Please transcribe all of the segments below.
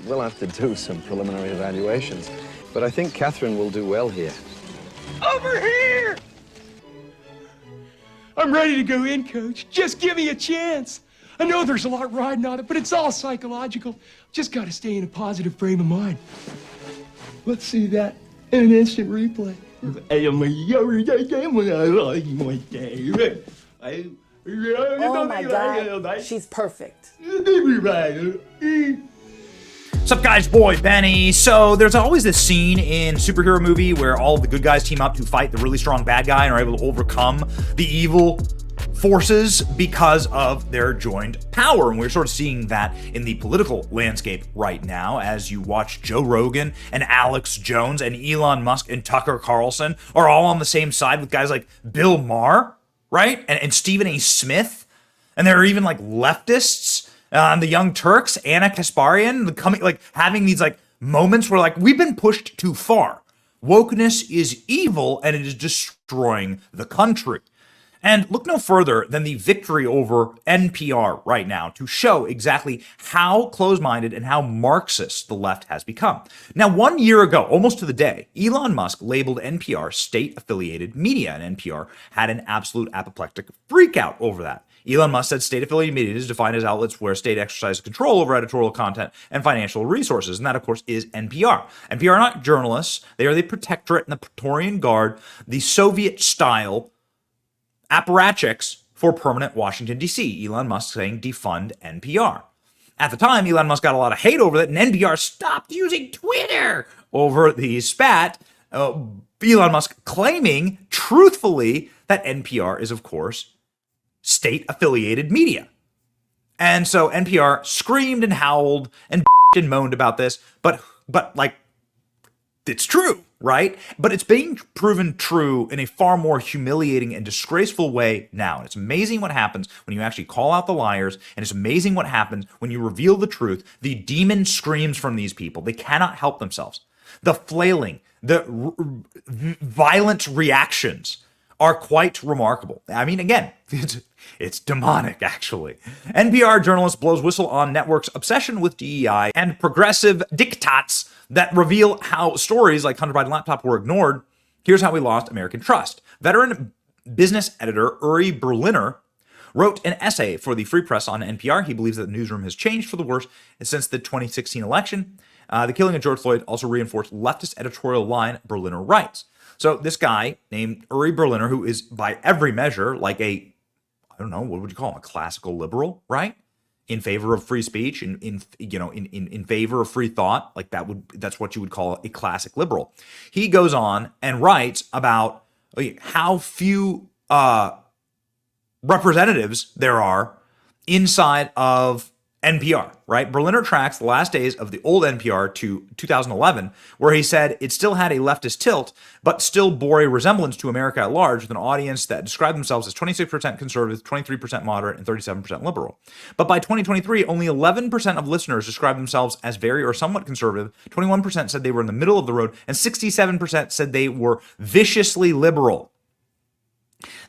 we'll have to do some preliminary evaluations. But I think Katherine will do well here. Over here! I'm ready to go in, Coach. Just give me a chance. I know there's a lot riding on it, but it's all psychological. Just got to stay in a positive frame of mind. Let's see that in an instant replay. Oh my God, she's perfect. What's up, guys? Boy, Benny. So there's always this scene in superhero movie where all of the good guys team up to fight the really strong bad guy and are able to overcome the evil forces because of their joined power. And we're sort of seeing that in the political landscape right now as you watch Joe Rogan and Alex Jones and Elon Musk and Tucker Carlson are all on the same side with guys like Bill Maher, right? And Stephen A. Smith. And there are even like leftists, the Young Turks, Anna Kasparian, having these like moments where like we've been pushed too far. Wokeness is evil and it is destroying the country. And look no further than the victory over NPR right now to show exactly how close-minded and how Marxist the left has become. Now, 1 year ago, almost to the day, Elon Musk labeled NPR state-affiliated media, and NPR had an absolute apoplectic freakout over that. Elon Musk said state-affiliated media is defined as outlets where state exercises control over editorial content and financial resources, and that, of course, is NPR. NPR are not journalists. They are the protectorate and the Praetorian Guard, the Soviet-style apparatchiks for permanent Washington, D.C. Elon Musk saying defund NPR. At the time, Elon Musk got a lot of hate over that, and NPR stopped using Twitter over the spat. Elon Musk claiming, truthfully, that NPR is, of course, state-affiliated media. And so NPR screamed and howled and and moaned about this, but it's true, right? But it's being proven true in a far more humiliating and disgraceful way now. And it's amazing what happens when you actually call out the liars, and it's amazing what happens when you reveal the truth. The demon screams from these people. They cannot help themselves. The flailing, the violent reactions are quite remarkable. I mean, again, it's demonic, actually. NPR journalist blows whistle on network's obsession with DEI and progressive diktats that reveal how stories like Hunter Biden laptop were ignored. Here's how we lost American trust. Veteran business editor Uri Berliner wrote an essay for the Free Press on NPR. He believes that the newsroom has changed for the worse since the 2016 election. The killing of George Floyd also reinforced leftist editorial line, Berliner writes. So this guy named Uri Berliner, who is by every measure like I don't know, what would you call him? A classical liberal, right? In favor of free speech, in favor of free thought, like that's what you would call a classic liberal. He goes on and writes about how few representatives there are inside of NPR, right? Berliner tracks the last days of the old NPR to 2011, where he said it still had a leftist tilt, but still bore a resemblance to America at large, with an audience that described themselves as 26% conservative, 23% moderate, and 37% liberal. But by 2023, only 11% of listeners described themselves as very or somewhat conservative, 21% said they were in the middle of the road, and 67% said they were viciously liberal.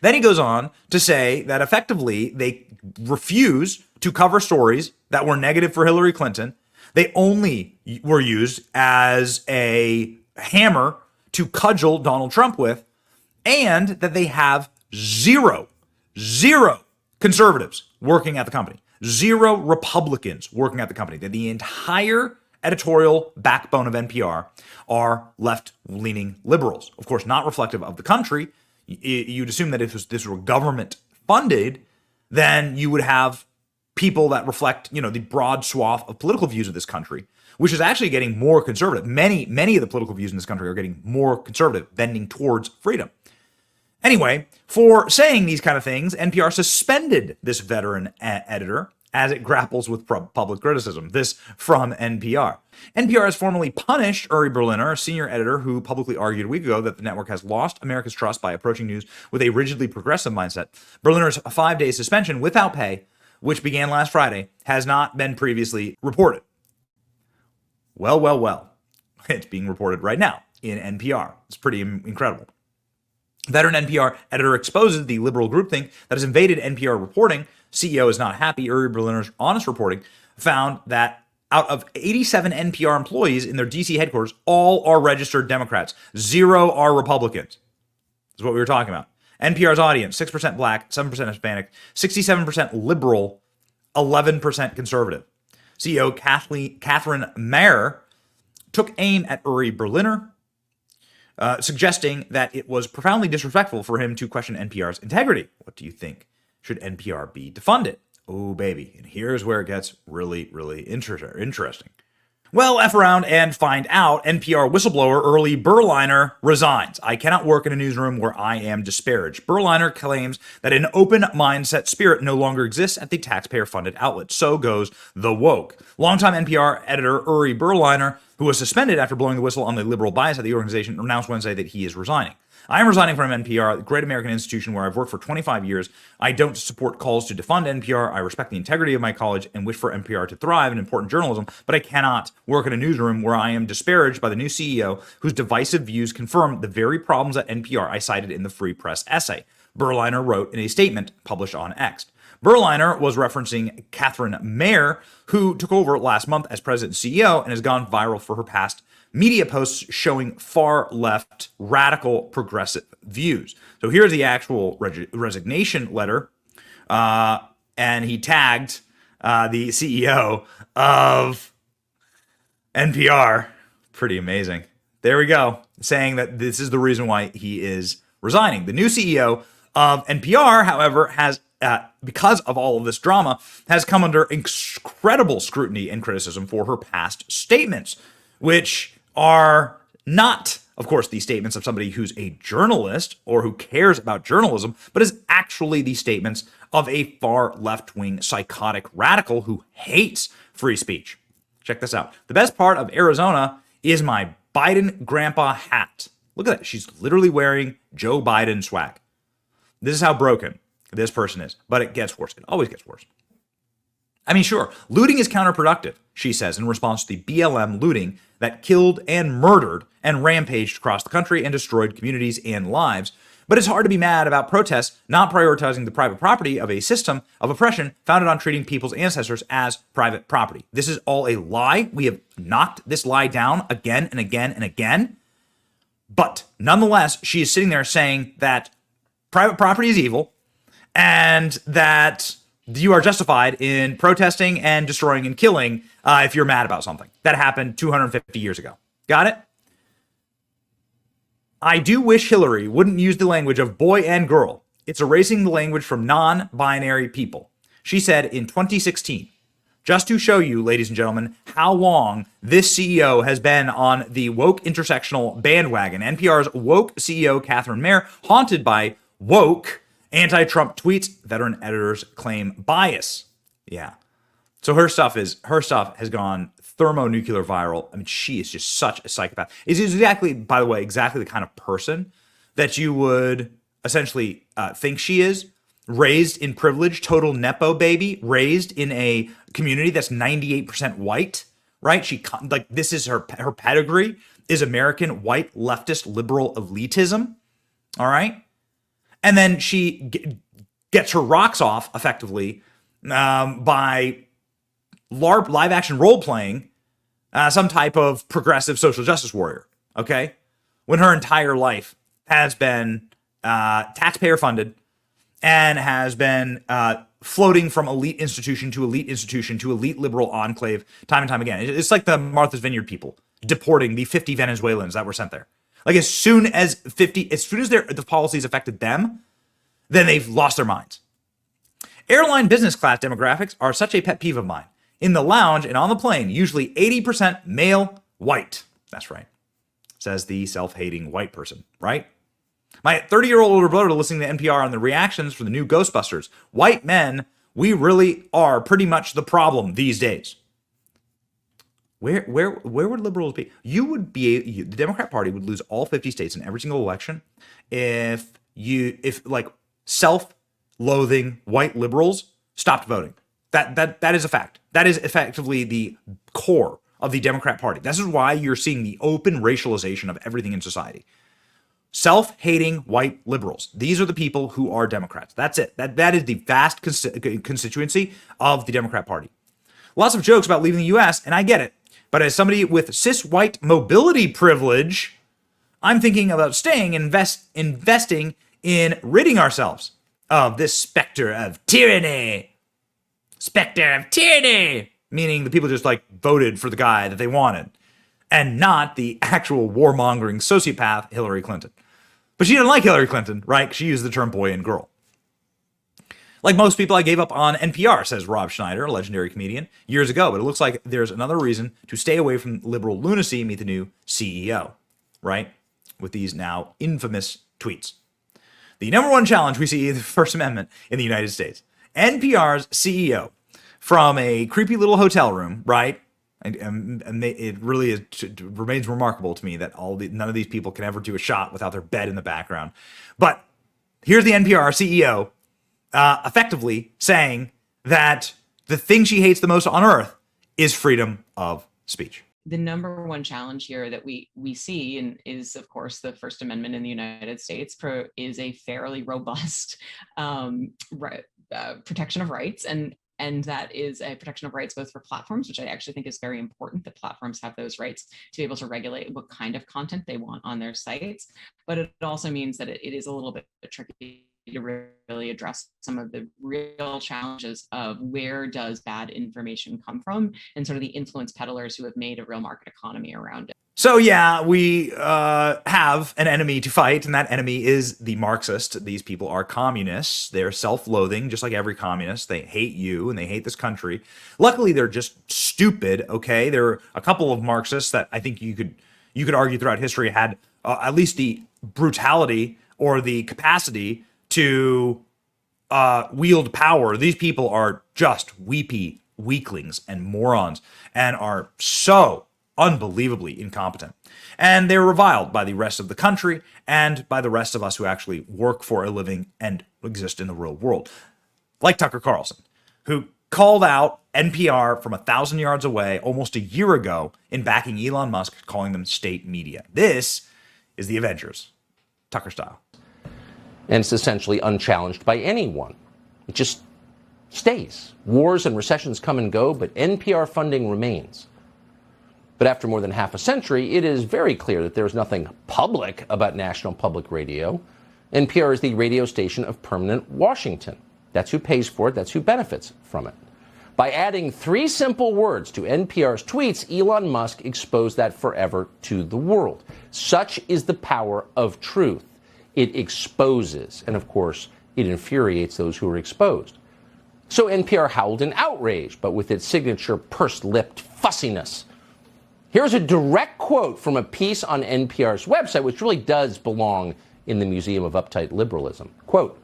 Then he goes on to say that effectively they refuse to cover stories that were negative for Hillary Clinton. They only were used as a hammer to cudgel Donald Trump with, and that they have zero conservatives working at the company, zero Republicans working at the company. That the entire editorial backbone of NPR are left-leaning liberals. Of course, not reflective of the country. You'd assume that if this were government funded, then you would have people that reflect, the broad swath of political views of this country, which is actually getting more conservative. Many of the political views in this country are getting more conservative, bending towards freedom. Anyway, for saying these kind of things, NPR suspended this veteran editor as it grapples with public criticism. This from NPR. NPR has formally punished Uri Berliner, a senior editor who publicly argued a week ago that the network has lost America's trust by approaching news with a rigidly progressive mindset. Berliner's 5-day suspension without pay, which began last Friday, has not been previously reported. Well. It's being reported right now in NPR. It's pretty incredible. Veteran NPR editor exposes the liberal groupthink that has invaded NPR reporting. CEO is not happy. Uri Berliner's honest reporting found that out of 87 NPR employees in their DC headquarters, all are registered Democrats. 0 are Republicans. That's what we were talking about. NPR's audience, 6% black, 7% Hispanic, 67% liberal, 11% conservative. CEO Katherine May took aim at Uri Berliner, suggesting that it was profoundly disrespectful for him to question NPR's integrity. What do you think? Should NPR be defunded? Oh, baby. And here's where it gets really, really interesting. Well, F around and find out. NPR whistleblower Uri Berliner resigns. I cannot work in a newsroom where I am disparaged. Berliner claims that an open mindset spirit no longer exists at the taxpayer-funded outlet. So goes the woke. Longtime NPR editor Uri Berliner, who was suspended after blowing the whistle on the liberal bias at the organization, announced Wednesday that he is resigning. I am resigning from NPR, the great American institution where I've worked for 25 years. I don't support calls to defund NPR. I respect the integrity of my college and wish for NPR to thrive in important journalism, but I cannot work in a newsroom where I am disparaged by the new CEO whose divisive views confirm the very problems at NPR I cited in the Free Press essay, Berliner wrote in a statement published on X. Berliner was referencing Katherine May, who took over last month as president and CEO and has gone viral for her past media posts showing far left, radical, progressive views. So here's the actual resignation letter, and he tagged the CEO of NPR. Pretty amazing. There we go, saying that this is the reason why he is resigning. The new CEO of NPR, however, has because of all of this drama, has come under incredible scrutiny and criticism for her past statements, which are not, of course, the statements of somebody who's a journalist or who cares about journalism, but is actually the statements of a far left-wing psychotic radical who hates free speech. Check this out. The best part of Arizona is my Biden grandpa hat. Look at that. She's literally wearing Joe Biden swag. This is how broken this person is, but it gets worse. It always gets worse. I mean, sure, looting is counterproductive, she says, in response to the BLM looting that killed and murdered and rampaged across the country and destroyed communities and lives. But it's hard to be mad about protests not prioritizing the private property of a system of oppression founded on treating people's ancestors as private property. This is all a lie. We have knocked this lie down again and again and again. But nonetheless, she is sitting there saying that private property is evil and that you are justified in protesting and destroying and killing if you're mad about something. That happened 250 years ago. Got it? I do wish Hillary wouldn't use the language of boy and girl. It's erasing the language from non-binary people. She said in 2016, just to show you, ladies and gentlemen, how long this CEO has been on the woke intersectional bandwagon. NPR's woke CEO, Katherine May, haunted by woke anti-Trump tweets, veteran editors claim bias. Yeah. So her stuff has gone thermonuclear viral. I mean, she is just such a psychopath. Is exactly, by the way, exactly the kind of person that you would essentially think she is. Raised in privilege, total Nepo baby, raised in a community that's 98% white, right? This is her pedigree is American white leftist liberal elitism. All right. And then she gets her rocks off effectively by live action role playing some type of progressive social justice warrior. Okay. When her entire life has been taxpayer funded and has been floating from elite institution to elite institution to elite liberal enclave time and time again. It's like the Martha's Vineyard people deporting the 50 Venezuelans that were sent there. Like as soon as the policies affected them, then they've lost their minds. Airline business class demographics are such a pet peeve of mine. In the lounge and on the plane, usually 80% male, white. That's right, says the self-hating white person, right? My 30-year-old older brother listening to NPR on the reactions for the new Ghostbusters. White men, we really are pretty much the problem these days. Where would liberals be? The Democrat Party would lose all 50 states in every single election if self-loathing white liberals stopped voting. That is a fact. That is effectively the core of the Democrat Party. This is why you're seeing the open racialization of everything in society. Self-hating white liberals. These are the people who are Democrats. That's it. That is the vast constituency of the Democrat Party. Lots of jokes about leaving the US, and I get it. But as somebody with cis white mobility privilege, I'm thinking about staying and investing in ridding ourselves of this specter of tyranny. Specter of tyranny! Meaning the people just like voted for the guy that they wanted, and not the actual warmongering sociopath Hillary Clinton. But she didn't like Hillary Clinton, right? She used the term boy and girl. Like most people, I gave up on NPR, says Rob Schneider, a legendary comedian, years ago. But it looks like there's another reason to stay away from liberal lunacy, meet the new CEO, right? With these now infamous tweets. The number one challenge we see in the First Amendment in the United States. NPR's CEO from a creepy little hotel room, right? And it really is, it remains remarkable to me that none of these people can ever do a shot without their bed in the background. But here's the NPR CEO effectively saying that the thing she hates the most on earth is freedom of speech. The number one challenge here that we see and is, of course, the First Amendment in the United States is a fairly robust protection of rights. And that is a protection of rights both for platforms, which I actually think is very important, that platforms have those rights to be able to regulate what kind of content they want on their sites. But it also means that it is a little bit tricky to really address some of the real challenges of where does bad information come from and sort of the influence peddlers who have made a real market economy around it. So yeah, we have an enemy to fight, and that enemy is the Marxist. These people are communists. They're self-loathing, just like every communist. They hate you, and they hate this country. Luckily, they're just stupid, okay? There are a couple of Marxists that I think you could argue throughout history had at least the brutality or the capacity to wield power. These people are just weepy weaklings and morons and are so unbelievably incompetent. And they're reviled by the rest of the country and by the rest of us who actually work for a living and exist in the real world. Like Tucker Carlson, who called out NPR from 1,000 yards away almost a year ago in backing Elon Musk, calling them state media. This is the Avengers, Tucker style. And it's essentially unchallenged by anyone. It just stays. Wars and recessions come and go, but NPR funding remains. But after more than half a century, it is very clear that there is nothing public about National Public Radio. NPR is the radio station of permanent Washington. That's who pays for it. That's who benefits from it. By adding 3 simple words to NPR's tweets, Elon Musk exposed that forever to the world. Such is the power of truth. It exposes, and of course, it infuriates those who are exposed. So NPR howled in outrage, but with its signature pursed-lipped fussiness. Here's a direct quote from a piece on NPR's website, which really does belong in the Museum of Uptight Liberalism. Quote,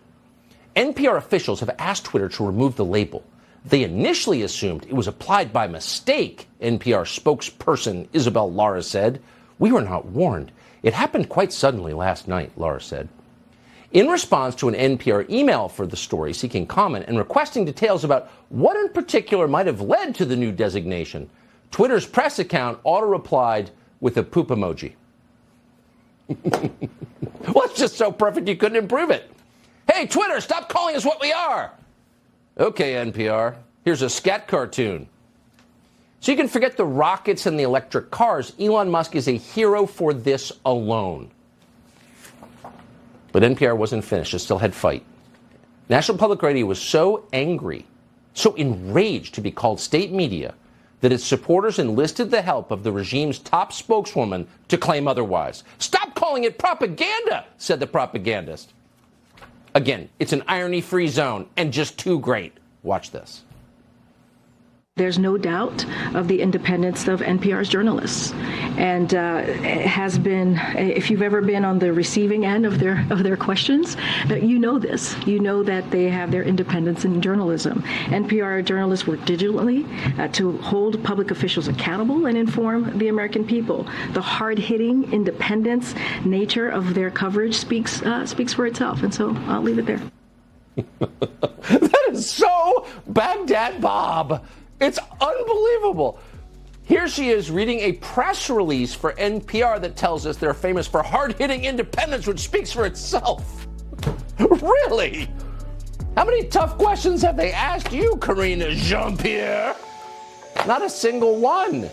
NPR officials have asked Twitter to remove the label. They initially assumed it was applied by mistake, NPR spokesperson Isabel Lara said. We were not warned. It happened quite suddenly last night, Lara said. In response to an NPR email for the story seeking comment and requesting details about what in particular might have led to the new designation, Twitter's press account auto-replied with a poop emoji. Well, it's just so perfect you couldn't improve it. Hey, Twitter, stop calling us what we are. Okay, NPR, here's a scat cartoon. So you can forget the rockets and the electric cars. Elon Musk is a hero for this alone. But NPR wasn't finished. It still had fight. National Public Radio was so angry, so enraged to be called state media, that its supporters enlisted the help of the regime's top spokeswoman to claim otherwise. Stop calling it propaganda, said the propagandist. Again, it's an irony-free zone and just too great. Watch this. There's no doubt of the independence of NPR's journalists, and it has been. If you've ever been on the receiving end of their questions, you know this. You know that they have their independence in journalism. NPR journalists work diligently to hold public officials accountable and inform the American people. The hard-hitting, independence nature of their coverage speaks for itself, and so I'll leave it there. That is so Baghdad Bob. It's unbelievable. Here she is reading a press release for NPR that tells us they're famous for hard-hitting independence, which speaks for itself. Really? How many tough questions have they asked you, Karina Jean-Pierre? Not a single one.